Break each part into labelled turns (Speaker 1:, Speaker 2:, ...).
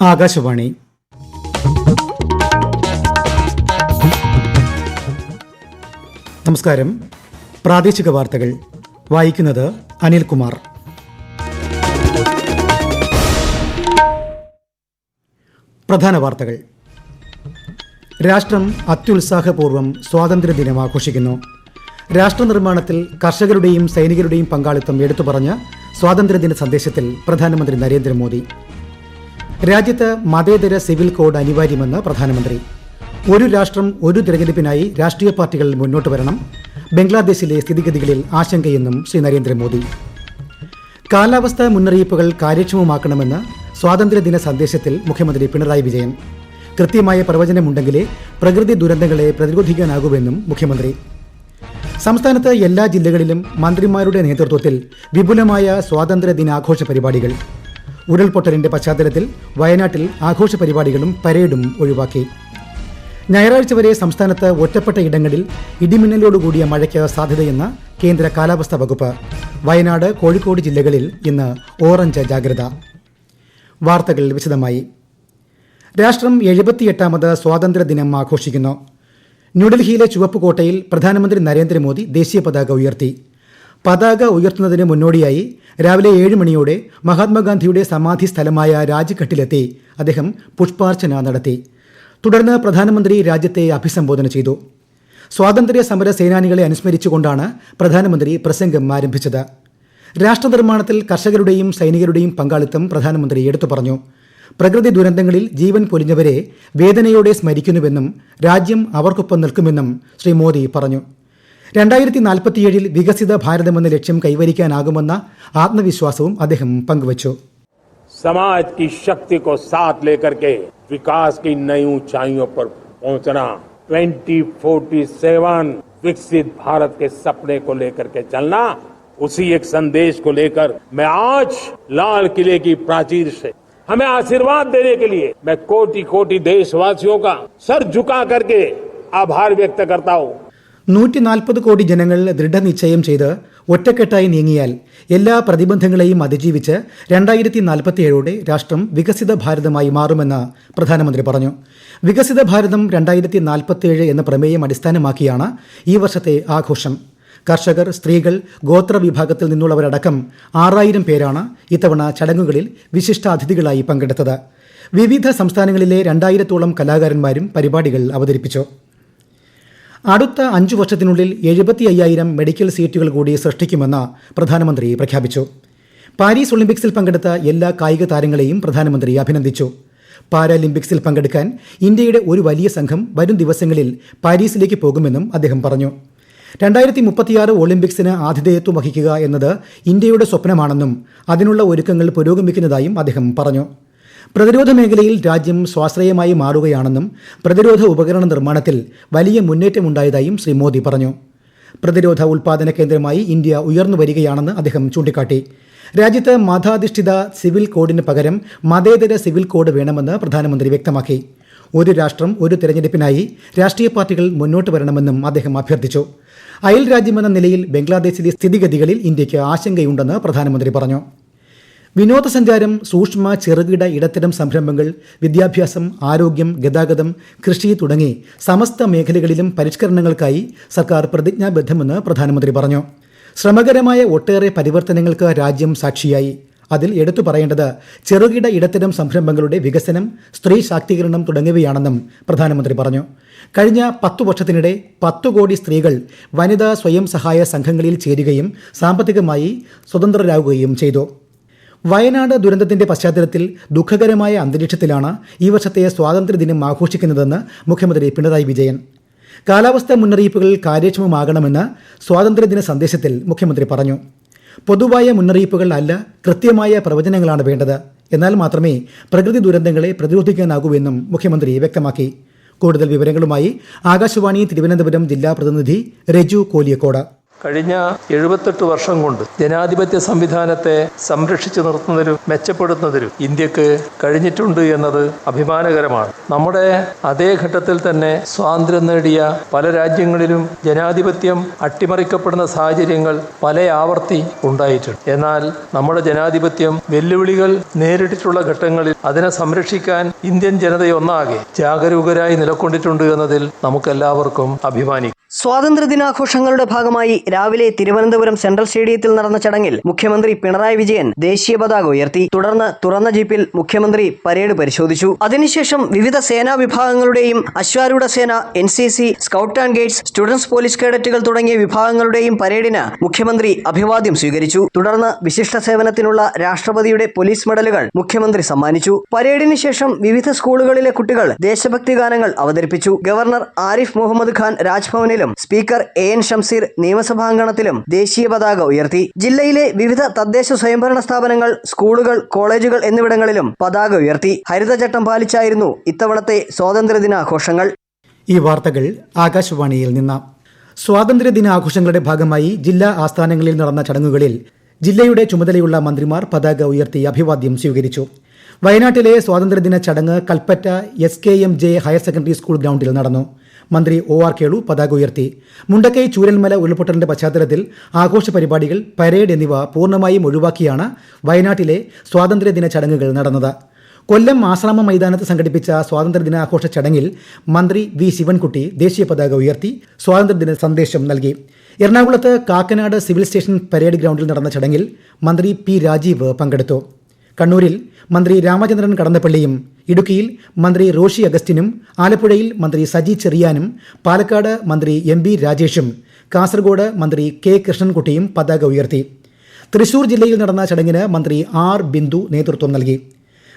Speaker 1: ആകാശവാണി. നമസ്കാരം. പ്രാദേശിക വാർത്തകൾ വായിക്കുന്നത് അനിൽകുമാർ. പ്രധാന വാർത്തകൾ. രാഷ്ട്രം അത്യുത്സാഹപൂർവ്വം സ്വാതന്ത്ര്യദിനം ആഘോഷിക്കുന്നു. രാഷ്ട്രനിർമ്മാണത്തിൽ കർഷകരുടെയും സൈനികരുടെയും പങ്കാളിത്തം എടുത്തുപറഞ്ഞ സ്വാതന്ത്ര്യദിന സന്ദേശത്തിൽ പ്രധാനമന്ത്രി നരേന്ദ്രമോദി. രാജ്യത്ത് മതേതര സിവിൽ കോഡ് അനിവാര്യമെന്ന് പ്രധാനമന്ത്രി. ഒരു രാഷ്ട്രം ഒരു തിരഞ്ഞെടുപ്പിനായി രാഷ്ട്രീയ പാർട്ടികൾ മുന്നോട്ട് വരണം. ബംഗ്ലാദേശിലെ സ്ഥിതിഗതികളിൽ ആശങ്കയെന്നും ശ്രീ നരേന്ദ്രമോദി. കാലാവസ്ഥാ മുന്നറിയിപ്പുകൾ കാര്യക്ഷമമാക്കണമെന്ന് സ്വാതന്ത്ര്യദിന സന്ദേശത്തിൽ മുഖ്യമന്ത്രി പിണറായി വിജയൻ. കൃത്യമായ പ്രവചനമുണ്ടെങ്കിലേ പ്രകൃതി ദുരന്തങ്ങളെ പ്രതിരോധിക്കാനാകൂവെന്നും മുഖ്യമന്ത്രി. സംസ്ഥാനത്ത് എല്ലാ ജില്ലകളിലും മന്ത്രിമാരുടെ നേതൃത്വത്തിൽ വിപുലമായ സ്വാതന്ത്ര്യദിനാഘോഷ പരിപാടികൾ. ഉരുൾപൊട്ടലിന്റെ പശ്ചാത്തലത്തിൽ വയനാട്ടിൽ ആഘോഷ പരിപാടികളും പരേഡും ഒഴിവാക്കി. ഞായറാഴ്ച വരെ സംസ്ഥാനത്ത് ഒറ്റപ്പെട്ട ഇടങ്ങളിൽ ഇടിമിന്നലോടുകൂടിയ മഴയ്ക്ക് സാധ്യതയെന്ന് കേന്ദ്ര കാലാവസ്ഥാ വകുപ്പ്. വയനാട്, കോഴിക്കോട് ജില്ലകളിൽ ഇന്ന് ഓറഞ്ച് ജാഗ്രത. വാർത്തകൾ വിശദമായി. രാഷ്ട്രം 78ാമത് സ്വാതന്ത്ര്യദിനം ആഘോഷിക്കുന്നു. ന്യൂഡൽഹിയിലെ ചുവപ്പുകോട്ടയിൽ പ്രധാനമന്ത്രി നരേന്ദ്രമോദി ദേശീയ പതാക ഉയർത്തി. പതാക ഉയർത്തുന്നതിന് മുന്നോടിയായി രാവിലെ 7 മണിയോടെ മഹാത്മാഗാന്ധിയുടെ സമാധി സ്ഥലമായ രാജ്ഘട്ടിലെത്തി അദ്ദേഹം പുഷ്പാർച്ചന നടത്തി. തുടർന്ന് പ്രധാനമന്ത്രി രാജ്യത്തെ അഭിസംബോധന ചെയ്തു. സ്വാതന്ത്ര്യ സമര സേനാനികളെ അനുസ്മരിച്ചുകൊണ്ടാണ് പ്രധാനമന്ത്രി പ്രസംഗം ആരംഭിച്ചത്. രാഷ്ട്രനിർമ്മാണത്തിൽ കർഷകരുടെയും സൈനികരുടെയും പങ്കാളിത്തം പ്രധാനമന്ത്രി എടുത്തു പറഞ്ഞു. പ്രകൃതി ദുരന്തങ്ങളിൽ ജീവൻ പൊലിഞ്ഞവരെ വേദനയോടെ സ്മരിക്കുന്നുവെന്നും രാജ്യം അവർക്കൊപ്പം നിൽക്കുമെന്നും ശ്രീ മോദി പറഞ്ഞു. 2047 വികസിത ഭാരതമെന്ന ലക്ഷ്യം കൈവരിക്കാനാകുമെന്ന ആത്മവിശ്വാസവും അദ്ദേഹം പങ്കുവച്ചു.
Speaker 2: समाज की शक्ति को साथ लेकर के विकास की नई ऊंचाइयों पर पहुंचना, 2047 विकसित भारत के सपने को लेकर के चलना, उसी एक संदेश को लेकर मैं आज लाल किले की प्राचीर से हमें आशीर्वाद देने के लिए मैं कोटि कोटि देशवासियों का सर झुका करके आभार व्यक्त करता हूं.
Speaker 1: 140 കോടി ജനങ്ങൾ ദൃഢനിശ്ചയം ചെയ്ത് ഒറ്റക്കെട്ടായി നീങ്ങിയാൽ എല്ലാ പ്രതിബന്ധങ്ങളെയും അതിജീവിച്ച് 2047 രാഷ്ട്രം വികസിത ഭാരതമായി മാറുമെന്ന് പ്രധാനമന്ത്രി പറഞ്ഞു. വികസിത ഭാരതം 2047 എന്ന പ്രമേയം അടിസ്ഥാനമാക്കിയാണ് ഈ വർഷത്തെ ആഘോഷം. കർഷകർ, സ്ത്രീകൾ, ഗോത്ര വിഭാഗത്തിൽ നിന്നുള്ളവരടക്കം 6000 പേരാണ് ഇത്തവണ ചടങ്ങുകളിൽ വിശിഷ്ടാതിഥികളായി പങ്കെടുത്തത്. വിവിധ സംസ്ഥാനങ്ങളിലെ 2000-ഓളം കലാകാരന്മാരും പരിപാടികൾ അവതരിപ്പിച്ചു. അടുത്ത 5 വർഷത്തിനുള്ളിൽ 75,000 മെഡിക്കൽ സീറ്റുകൾ കൂടി സൃഷ്ടിക്കുമെന്ന് പ്രധാനമന്ത്രി പ്രഖ്യാപിച്ചു. പാരീസ് ഒളിമ്പിക്സിൽ പങ്കെടുത്ത എല്ലാ കായിക താരങ്ങളെയും പ്രധാനമന്ത്രി അഭിനന്ദിച്ചു. പാരാലിമ്പിക്സിൽ പങ്കെടുക്കാൻ ഇന്ത്യയുടെ ഒരു വലിയ സംഘം വരും ദിവസങ്ങളിൽ പാരീസിലേക്ക് പോകുമെന്നും അദ്ദേഹം പറഞ്ഞു. 2036 ഒളിമ്പിക്സിന് ആതിഥേയത്വം വഹിക്കുക എന്നത് ഇന്ത്യയുടെ സ്വപ്നമാണെന്നും അതിനുള്ള ഒരുക്കങ്ങൾ പുരോഗമിക്കുന്നതായും അദ്ദേഹം പറഞ്ഞു. പ്രതിരോധ മേഖലയിൽ രാജ്യം സ്വാശ്രയമായി മാറുകയാണെന്നും പ്രതിരോധ ഉപകരണ നിർമ്മാണത്തിൽ വലിയ മുന്നേറ്റമുണ്ടായതായും ശ്രീ മോദി പറഞ്ഞു. പ്രതിരോധ ഉൽപ്പാദന കേന്ദ്രമായി ഇന്ത്യ ഉയർന്നു വരികയാണെന്ന് അദ്ദേഹം ചൂണ്ടിക്കാട്ടി. രാജ്യത്ത് മതാധിഷ്ഠിത സിവിൽ കോഡിന് പകരം മതേതര സിവിൽ കോഡ് വേണമെന്ന് പ്രധാനമന്ത്രി വ്യക്തമാക്കി. ഒരു രാഷ്ട്രം ഒരു തെരഞ്ഞെടുപ്പിനായി രാഷ്ട്രീയ പാർട്ടികൾ മുന്നോട്ട് വരണമെന്നും അദ്ദേഹം അഭ്യർത്ഥിച്ചു. അയൽ രാജ്യമെന്ന നിലയിൽ ബംഗ്ലാദേശിലെ സ്ഥിതിഗതികളിൽ ഇന്ത്യയ്ക്ക് ആശങ്കയുണ്ടെന്ന് പ്രധാനമന്ത്രി പറഞ്ഞു. വിനോദസഞ്ചാരം, സൂക്ഷ്മ ചെറുകിട ഇടത്തരം സംരംഭങ്ങൾ, വിദ്യാഭ്യാസം, ആരോഗ്യം, ഗതാഗതം, കൃഷി തുടങ്ങി സമസ്ത മേഖലകളിലും പരിഷ്കരണങ്ങൾക്കായി സർക്കാർ പ്രതിജ്ഞാബദ്ധമെന്ന് പ്രധാനമന്ത്രി പറഞ്ഞു. ശ്രമകരമായ ഒട്ടേറെ പരിവർത്തനങ്ങൾക്ക് രാജ്യം സാക്ഷിയായി. അതിൽ എടുത്തു പറയേണ്ടത് ചെറുകിട ഇടത്തരം സംരംഭങ്ങളുടെ വികസനം, സ്ത്രീ ശാക്തീകരണം തുടങ്ങിയവയാണെന്നും പ്രധാനമന്ത്രി പറഞ്ഞു. കഴിഞ്ഞ 10 വർഷത്തിനിടെ 10 കോടി സ്ത്രീകൾ വനിതാ സ്വയം സഹായ സംഘങ്ങളിൽ ചേരുകയും സാമ്പത്തികമായി സ്വതന്ത്രരാകുകയും ചെയ്തു. വയനാട് ദുരന്തത്തിന്റെ പശ്ചാത്തലത്തിൽ ദുഃഖകരമായ അന്തരീക്ഷത്തിലാണ് ഈ വർഷത്തെ സ്വാതന്ത്ര്യദിനം ആഘോഷിക്കുന്നതെന്ന് മുഖ്യമന്ത്രി പിണറായി വിജയൻ. കാലാവസ്ഥാ മുന്നറിയിപ്പുകൾ കാര്യക്ഷമമാകണമെന്ന് സ്വാതന്ത്ര്യദിന സന്ദേശത്തിൽ മുഖ്യമന്ത്രി പറഞ്ഞു. പൊതുവായ മുന്നറിയിപ്പുകൾ അല്ല, കൃത്യമായ പ്രവചനങ്ങളാണ് വേണ്ടത്. എന്നാൽ മാത്രമേ പ്രകൃതി ദുരന്തങ്ങളെ പ്രതിരോധിക്കാനാകൂവെന്നും മുഖ്യമന്ത്രി വ്യക്തമാക്കി. കൂടുതൽ വിവരങ്ങളുമായി ആകാശവാണി തിരുവനന്തപുരം ജില്ലാ പ്രതിനിധി രജു കോലിയക്കോട്.
Speaker 3: കഴിഞ്ഞ 78 വർഷം കൊണ്ട് ജനാധിപത്യ സംവിധാനത്തെ സംരക്ഷിച്ചു നിർത്തുന്നതിലും മെച്ചപ്പെടുത്തുന്നതിലും ഇന്ത്യക്ക് കഴിഞ്ഞിട്ടുണ്ട് എന്നത് അഭിമാനകരമാണ്. നമ്മുടെ അതേ ഘട്ടത്തിൽ തന്നെ സ്വാതന്ത്ര്യം നേടിയ പല രാജ്യങ്ങളിലും ജനാധിപത്യം അട്ടിമറിക്കപ്പെടുന്ന സാഹചര്യങ്ങൾ പല ആവർത്തി ഉണ്ടായിട്ടുണ്ട്. എന്നാൽ നമ്മുടെ ജനാധിപത്യം വെല്ലുവിളികൾ നേരിട്ടിട്ടുള്ള ഘട്ടങ്ങളിൽ അതിനെ സംരക്ഷിക്കാൻ ഇന്ത്യൻ ജനതയൊന്നാകെ ജാഗരൂകരായി നിലകൊണ്ടിട്ടുണ്ട് എന്നതിൽ നമുക്കെല്ലാവർക്കും അഭിമാനിക്കാം.
Speaker 4: സ്വാതന്ത്ര്യദിനാഘോഷങ്ങളുടെ ഭാഗമായി രാവിലെ തിരുവനന്തപുരം സെൻട്രൽ സ്റ്റേഡിയത്തിൽ നടന്ന ചടങ്ങിൽ മുഖ്യമന്ത്രി പിണറായി വിജയൻ ദേശീയ പതാക ഉയർത്തി. തുടർന്ന് തുറന്ന ജീപ്പിൽ മുഖ്യമന്ത്രി പരേഡ് പരിശോധിച്ചു. അതിനുശേഷം വിവിധ സേനാ വിഭാഗങ്ങളുടെയും അശ്വാരൂഢ സേന, NCC, scout and guides, students police കേഡറ്റുകൾ തുടങ്ങിയ വിഭാഗങ്ങളുടെയും പരേഡിന് മുഖ്യമന്ത്രി അഭിവാദ്യം സ്വീകരിച്ചു. തുടർന്ന് വിശിഷ്ട സേവനത്തിനുള്ള രാഷ്ട്രപതിയുടെ പോലീസ് മെഡലുകൾ മുഖ്യമന്ത്രി സമ്മാനിച്ചു. പരേഡിന് ശേഷം വിവിധ സ്കൂളുകളിലെ കുട്ടികൾ ദേശഭക്തി ഗാനങ്ങൾ അവതരിപ്പിച്ചു. ഗവർണർ ആരിഫ് മുഹമ്മദ് ഖാൻ രാജ്ഭവനിൽ സ്പീക്കർ AN ഷംസീർ നിയമസഭാംഗണത്തിലും ദേശീയ പതാക ഉയർത്തി. ജില്ലയിലെ വിവിധ തദ്ദേശ സ്വയംഭരണ സ്ഥാപനങ്ങൾ, സ്കൂളുകൾ, കോളേജുകൾ എന്നിവിടങ്ങളിലും പതാക ഉയർത്തി. ഹരിതചട്ടം പാലിച്ചായിരുന്നു ഇത്തവണത്തെ സ്വാതന്ത്ര്യദിനാഘോഷങ്ങൾ.
Speaker 1: ഈ വാർത്തകൾ ആകാശവാണിയിൽ നിന്ന്. സ്വാതന്ത്ര്യദിനാഘോഷങ്ങളുടെ ഭാഗമായി ജില്ലാ ആസ്ഥാനങ്ങളിൽ നടന്ന ചടങ്ങുകളിൽ ജില്ലയുടെ ചുമതലയുള്ള മന്ത്രിമാർ പതാക ഉയർത്തി അഭിവാദ്യം സ്വീകരിച്ചു. വയനാട്ടിലെ സ്വാതന്ത്ര്യദിന ചടങ്ങ് Kalpetta SKMJ higher secondary school ഗ്രൗണ്ടിൽ നടന്നു. മന്ത്രി OR കേളു പതാക ഉയർത്തി. മുണ്ടക്കൈ ചൂരൽമല ഉരുൾപൊട്ടലിന്റെ പശ്ചാത്തലത്തിൽ ആഘോഷ പരിപാടികൾ, പരേഡ് എന്നിവ പൂർണ്ണമായും ഒഴിവാക്കിയാണ് വയനാട്ടിലെ സ്വാതന്ത്ര്യദിന ചടങ്ങുകൾ നടന്നത്. കൊല്ലം ആശ്രാമ മൈതാനത്ത് സംഘടിപ്പിച്ച സ്വാതന്ത്ര്യദിനാഘോഷ ചടങ്ങിൽ മന്ത്രി V ശിവൻകുട്ടി ദേശീയ പതാക ഉയർത്തി സ്വാതന്ത്ര്യദിന സന്ദേശം നൽകി. എറണാകുളത്ത് കാക്കനാട് സിവിൽ സ്റ്റേഷൻ പരേഡ് ഗ്രൗണ്ടിൽ നടന്ന ചടങ്ങിൽ മന്ത്രി P രാജീവ് പങ്കെടുത്തു. കണ്ണൂരിൽ മന്ത്രി രാമചന്ദ്രൻ കടന്നപ്പള്ളിയും, ഇടുക്കിയിൽ മന്ത്രി റോഷി അഗസ്റ്റിനും, ആലപ്പുഴയിൽ മന്ത്രി സജി ചെറിയാനും, പാലക്കാട് മന്ത്രി MB രാജേഷും, കാസർഗോഡ് മന്ത്രി K കൃഷ്ണൻകുട്ടിയും പതാക ഉയർത്തി. തൃശൂർ ജില്ലയിൽ നടന്ന ചടങ്ങിന് മന്ത്രി R ബിന്ദു നേതൃത്വം നൽകി.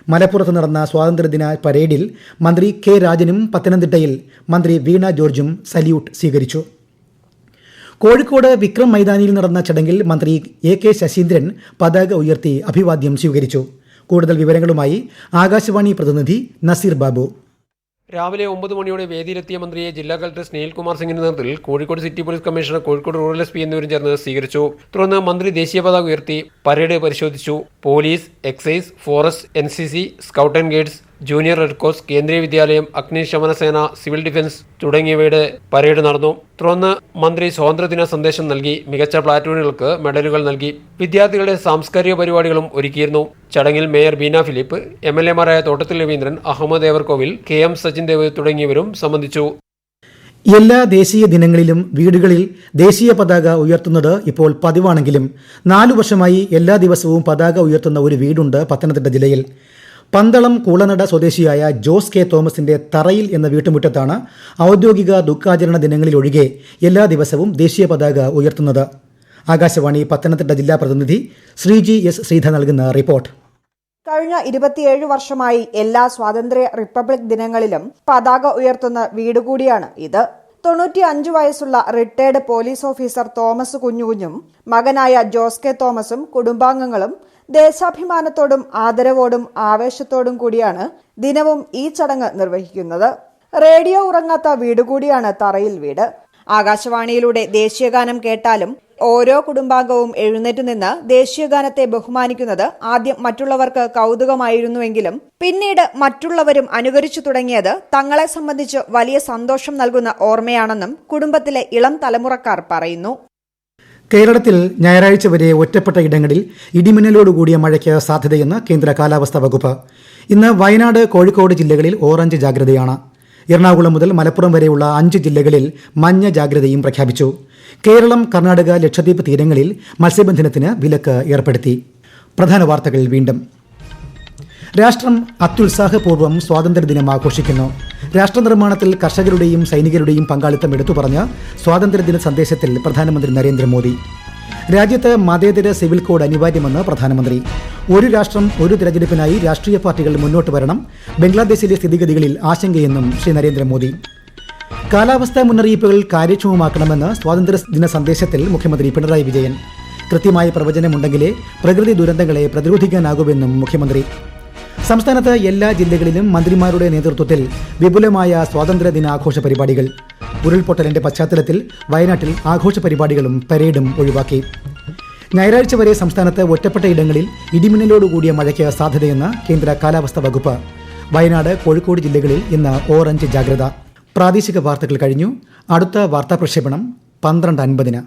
Speaker 1: മലപ്പുറത്ത് നടന്ന സ്വാതന്ത്ര്യദിന പരേഡിൽ മന്ത്രി K രാജനും, പത്തനംതിട്ടയിൽ മന്ത്രി വീണ ജോർജും സല്യൂട്ട് സ്വീകരിച്ചു. കോഴിക്കോട് വിക്രം മൈതാനിയിൽ നടന്ന ചടങ്ങിൽ മന്ത്രി AK ശശീന്ദ്രൻ പതാക ഉയർത്തി അഭിവാദ്യം സ്വീകരിച്ചു. കൂടുതൽ വിവരങ്ങളുമായി ആകാശവാണി പ്രതിനിധി നസീർ ബാബു.
Speaker 5: രാവിലെ 9 മണിയോടെ വേദിയിലെത്തിയ മന്ത്രിയെ ജില്ലാ കളക്ടർ സ്നേഹിൽകുമാർ സിംഗിന്റെ നേതൃത്വത്തിൽ Kozhikode city police commissioner, Kozhikode rural SP എന്നിവരും ചേർന്ന് സ്വീകരിച്ചു. തുടർന്ന് മന്ത്രി ദേശീയ പതാക ഉയർത്തി പരേഡ് പരിശോധിച്ചു. Police, excise, forest, NCC, scout and guides, junior red cross, Kendriya Vidyalaya, അഗ്നിശമന സേന, സിവിൽ ഡിഫൻസ് തുടങ്ങിയവയുടെ പരേഡ് നടന്നു. തുടർന്ന് മന്ത്രി സ്വാതന്ത്ര്യദിന സന്ദേശം നൽകി. മികച്ച പ്ലാറ്റൂണുകൾക്ക് മെഡലുകൾ നൽകി. വിദ്യാർത്ഥികളുടെ സാംസ്കാരിക പരിപാടികളും ഒരുക്കിയിരുന്നു. ചടങ്ങിൽ മേയർ ബീന ഫിലിപ്പ്, MLA മാരായ തോട്ടത്തിൽ രവീന്ദ്രൻ, അഹമ്മദ് ഏവർകോവിൽ, KM സച്ചിൻ ദേവ് തുടങ്ങിയവരും സംബന്ധിച്ചു.
Speaker 1: എല്ലാ ദേശീയ ദിനങ്ങളിലും വീടുകളിൽ ദേശീയ പതാക ഉയർത്തുന്നത് ഇപ്പോൾ പതിവാണെങ്കിലും 4 വർഷമായി എല്ലാ ദിവസവും പതാക ഉയർത്തുന്ന ഒരു വീടുണ്ട് പത്തനംതിട്ട ജില്ലയിൽ. പന്തളം കൂളനട സ്വദേശിയായ ജോസ് K തോമസിന്റെ തറയിൽ എന്ന വീട്ടുമുറ്റത്താണ് ഔദ്യോഗിക ദുഃഖാചരണ ദിനങ്ങളിലൊഴികെ എല്ലാ ദിവസവും ദേശീയ പതാക ഉയർത്തുന്നത്. ആകാശവാണി പത്തനംതിട്ട ജില്ലാ പ്രതിനിധി ശ്രീജി S ശ്രീധ നൽകുന്ന റിപ്പോർട്ട്.
Speaker 6: കഴിഞ്ഞ 27 വർഷമായി എല്ലാ സ്വാതന്ത്ര്യ റിപ്പബ്ലിക് ദിനങ്ങളിലും പതാക ഉയർത്തുന്ന വീട് കൂടിയാണ് ഇത്. 95 വയസ്സുള്ള റിട്ടയർഡ് പോലീസ് ഓഫീസർ തോമസ് കുഞ്ഞുകുഞ്ഞും മകനായ ജോസ് K തോമസും കുടുംബാംഗങ്ങളും ദേശാഭിമാനത്തോടും ആദരവോടും ആവേശത്തോടും കൂടിയാണ് ദിനവും ഈ ചടങ്ങ് നിർവഹിക്കുന്നത്. റേഡിയോ ഉറങ്ങാത്ത വീട് കൂടിയാണ് തറയിൽ വീട്. ആകാശവാണിയിലൂടെ ദേശീയഗാനം കേട്ടാലും ഓരോ കുടുംബാംഗവും എഴുന്നേറ്റ് നിന്ന് ദേശീയഗാനത്തെ ബഹുമാനിക്കുന്നത് ആദ്യം മറ്റുള്ളവർക്ക് കൗതുകമായിരുന്നുവെങ്കിലും പിന്നീട് മറ്റുള്ളവരും അനുകരിച്ചു തുടങ്ങിയത് തങ്ങളെ സംബന്ധിച്ച് വലിയ സന്തോഷം നൽകുന്ന ഓർമ്മയാണെന്നും കുടുംബത്തിലെ ഇളം തലമുറക്കാർ പറയുന്നു.
Speaker 1: കേരളത്തിൽ ഞായറാഴ്ച വരെ ഒറ്റപ്പെട്ട ഇടങ്ങളിൽ ഇടിമിന്നലോടുകൂടിയ മഴയ്ക്ക് സാധ്യതയെന്ന് കേന്ദ്ര കാലാവസ്ഥാ വകുപ്പ്. ഇന്ന് വയനാട്, കോഴിക്കോട് ജില്ലകളിൽ ഓറഞ്ച് ജാഗ്രതയാണ്. എറണാകുളം മുതൽ മലപ്പുറം വരെയുള്ള 5 ജില്ലകളിൽ മഞ്ഞ ജാഗ്രതയും പ്രഖ്യാപിച്ചു. കേരളം, കർണാടക, ലക്ഷദ്വീപ് തീരങ്ങളിൽ മത്സ്യബന്ധനത്തിന് വിലക്ക് ഏർപ്പെടുത്തി. പ്രധാന വാർത്തകൾ വീണ്ടും. രാഷ്ട്രം അത്യുത്സാഹപൂർവ്വം സ്വാതന്ത്ര്യദിനം ആഘോഷിക്കുന്നു. രാഷ്ട്രനിർമ്മാണത്തിൽ കർഷകരുടെയും സൈനികരുടെയും പങ്കാളിത്തം എടുത്തുപറഞ്ഞ സ്വാതന്ത്ര്യദിന സന്ദേശത്തിൽ പ്രധാനമന്ത്രി നരേന്ദ്രമോദി. രാജ്യത്ത് മതേതര സിവിൽ കോഡ് അനിവാര്യമെന്ന് പ്രധാനമന്ത്രി. ഒരു രാഷ്ട്രം ഒരു തിരഞ്ഞെടുപ്പിനായി രാഷ്ട്രീയ പാർട്ടികൾ മുന്നോട്ട് വരണം. ബംഗ്ലാദേശിലെ സ്ഥിതിഗതികളിൽ ആശങ്കയെന്നും ശ്രീ നരേന്ദ്രമോദി. കാലാവസ്ഥാ മുന്നറിയിപ്പുകൾ കാര്യക്ഷമമാക്കണമെന്ന് സ്വാതന്ത്ര്യദിന സന്ദേശത്തിൽ മുഖ്യമന്ത്രി പിണറായി വിജയൻ. കൃത്യമായ പ്രവചനമുണ്ടെങ്കിലേ പ്രകൃതി ദുരന്തങ്ങളെ പ്രതിരോധിക്കാനാകുമെന്നും മുഖ്യമന്ത്രി. സംസ്ഥാനത്ത് എല്ലാ ജില്ലകളിലും മന്ത്രിമാരുടെ നേതൃത്വത്തിൽ വിപുലമായ സ്വാതന്ത്ര്യദിനാഘോഷ പരിപാടികൾ. ഉരുൾപൊട്ടലിന്റെ പശ്ചാത്തലത്തിൽ വയനാട്ടിൽ ആഘോഷ പരിപാടികളും പരേഡും ഒഴിവാക്കി. ഞായറാഴ്ച വരെ സംസ്ഥാനത്ത് ഒറ്റപ്പെട്ട ഇടങ്ങളിൽ ഇടിമിന്നലോടുകൂടിയ മഴയ്ക്ക് സാധ്യതയെന്ന് കേന്ദ്ര കാലാവസ്ഥാ വകുപ്പ്. വയനാട്, കോഴിക്കോട് ജില്ലകളിൽ ഇന്ന് ഓറഞ്ച് ജാഗ്രത. പ്രാദേശിക വാർത്തകൾ കഴിഞ്ഞു. അടുത്ത വാർത്താ പ്രക്ഷേപണം 12:50.